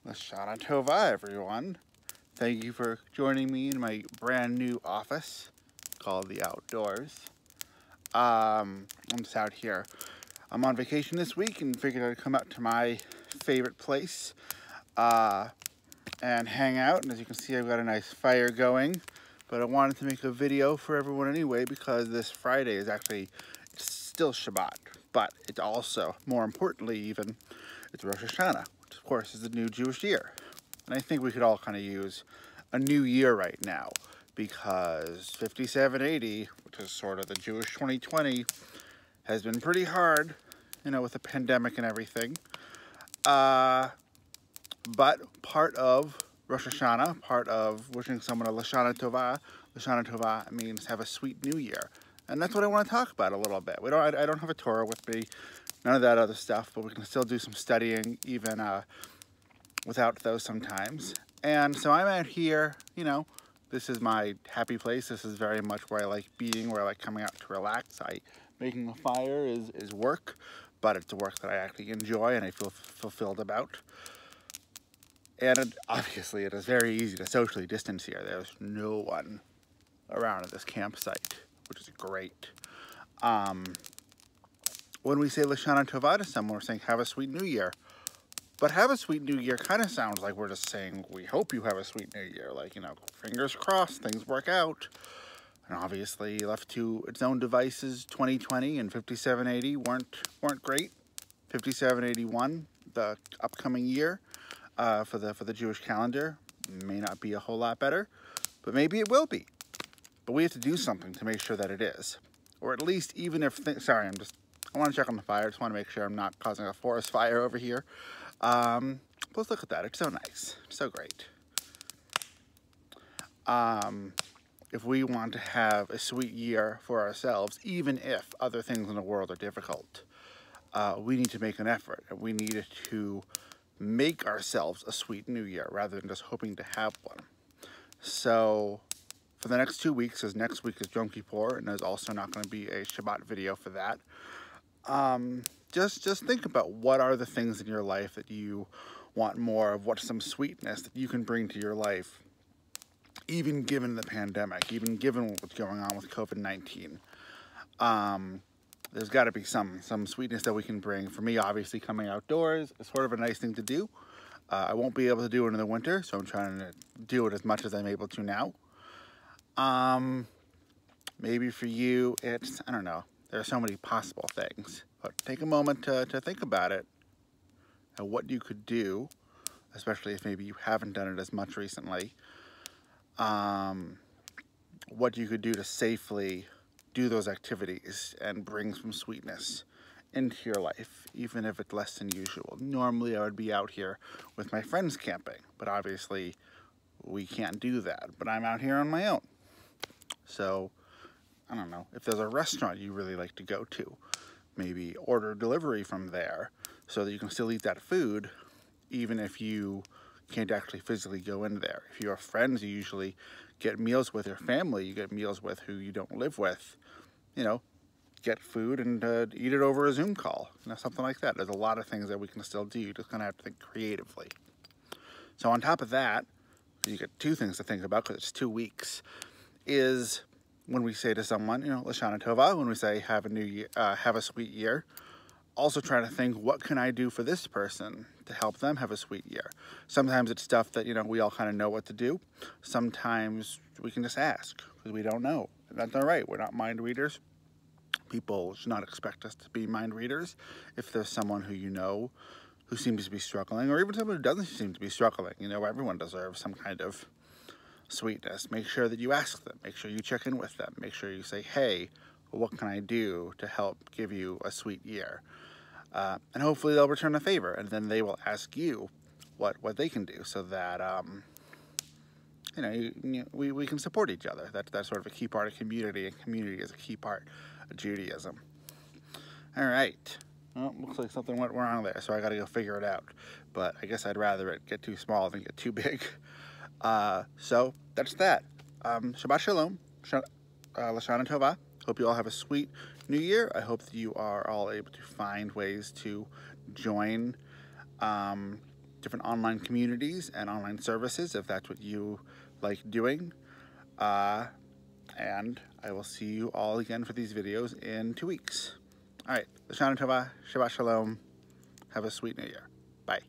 Lashana Tova, everyone. Thank you for joining me in my brand new office called The Outdoors. I'm just out here. I'm on vacation this week and figured I'd come out to my favorite place and hang out. And as you can see, I've got a nice fire going. But I wanted to make a video for everyone anyway because this Friday is actually still Shabbat. But it's also, more importantly even, it's Rosh Hashanah, which of course is the new Jewish year. And I think we could all kind of use a new year right now because 5780, which is sort of the Jewish 2020, has been pretty hard, you know, with the pandemic and everything. But part of Rosh Hashanah, part of wishing someone a Lashana Tova means have a sweet new year. And that's what I want to talk about a little bit. I don't have a Torah with me, none of that other stuff, but we can still do some studying even without those sometimes. And so I'm out here, you know, this is my happy place. This is very much where I like being, where I like coming out to relax. Making a fire is work, but it's a work that I actually enjoy and I feel fulfilled about. And obviously it is very easy to socially distance here. There's no one around at this campsite, which is great. When we say Lashana Tova to someone, we're saying have a sweet new year. But have a sweet new year kind of sounds like we're just saying we hope you have a sweet new year. Like, you know, fingers crossed, things work out. And obviously left to its own devices, 2020 and 5780 weren't great. 5781, the upcoming year for the Jewish calendar, may not be a whole lot better, but maybe it will be. But we have to do something to make sure that it is. Or at least even if, I want to check on the fire. I just want to make sure I'm not causing a forest fire over here. Let's look at that. It's so nice. It's so great. If we want to have a sweet year for ourselves, even if other things in the world are difficult, we need to make an effort. And we need to make ourselves a sweet new year rather than just hoping to have one. So for the next 2 weeks, because next week is Yom Kippur, and there's also not going to be a Shabbat video for that. Just think about what are the things in your life that you want more of, what's some sweetness that you can bring to your life, even given the pandemic, even given what's going on with COVID-19. There's got to be some sweetness that we can bring. For me, obviously, coming outdoors is sort of a nice thing to do. I won't be able to do it in the winter, so I'm trying to do it as much as I'm able to now. Maybe for you, it's, I don't know, there are so many possible things. But take a moment to think about it and what you could do, especially if maybe you haven't done it as much recently. What you could do to safely do those activities and bring some sweetness into your life, even if it's less than usual. Normally I would be out here with my friends camping, but obviously we can't do that. But I'm out here on my own. So, I don't know, if there's a restaurant you really like to go to, maybe order delivery from there so that you can still eat that food, even if you can't actually physically go in there. If you have friends, you usually get meals with your family, you get meals with who you don't live with, you know, get food and eat it over a Zoom call, you know, something like that. There's a lot of things that we can still do. You just kind of have to think creatively. So on top of that, you get 2 things to think about because it's 2 weeks, is when we say to someone, you know, Lashana Tova, when we say have a new year, have a sweet year, also trying to think, what can I do for this person to help them have a sweet year? Sometimes it's stuff that, you know, we all kind of know what to do. Sometimes we can just ask because we don't know. And that's all right. We're not mind readers. People should not expect us to be mind readers. If there's someone who you know who seems to be struggling, or even someone who doesn't seem to be struggling, you know, everyone deserves some kind of sweetness. Make sure that you ask them. Make sure you check in with them. Make sure you say, hey, what can I do to help give you a sweet year? And hopefully they'll return a favor, and then they will ask you what they can do so that, you know, we can support each other. That's sort of a key part of community, and community is a key part of Judaism. All right. Well, looks like something went wrong there, so I got to go figure it out. But I guess I'd rather it get too small than get too big. So that's that. Shabbat Shalom. Lashana Tova. Hope you all have a sweet new year. I hope that you are all able to find ways to join different online communities and online services if that's what you like doing. And I will see you all again for these videos in 2 weeks. All right, Lashana Tova, Shabbat Shalom. Have a sweet New Year. Bye.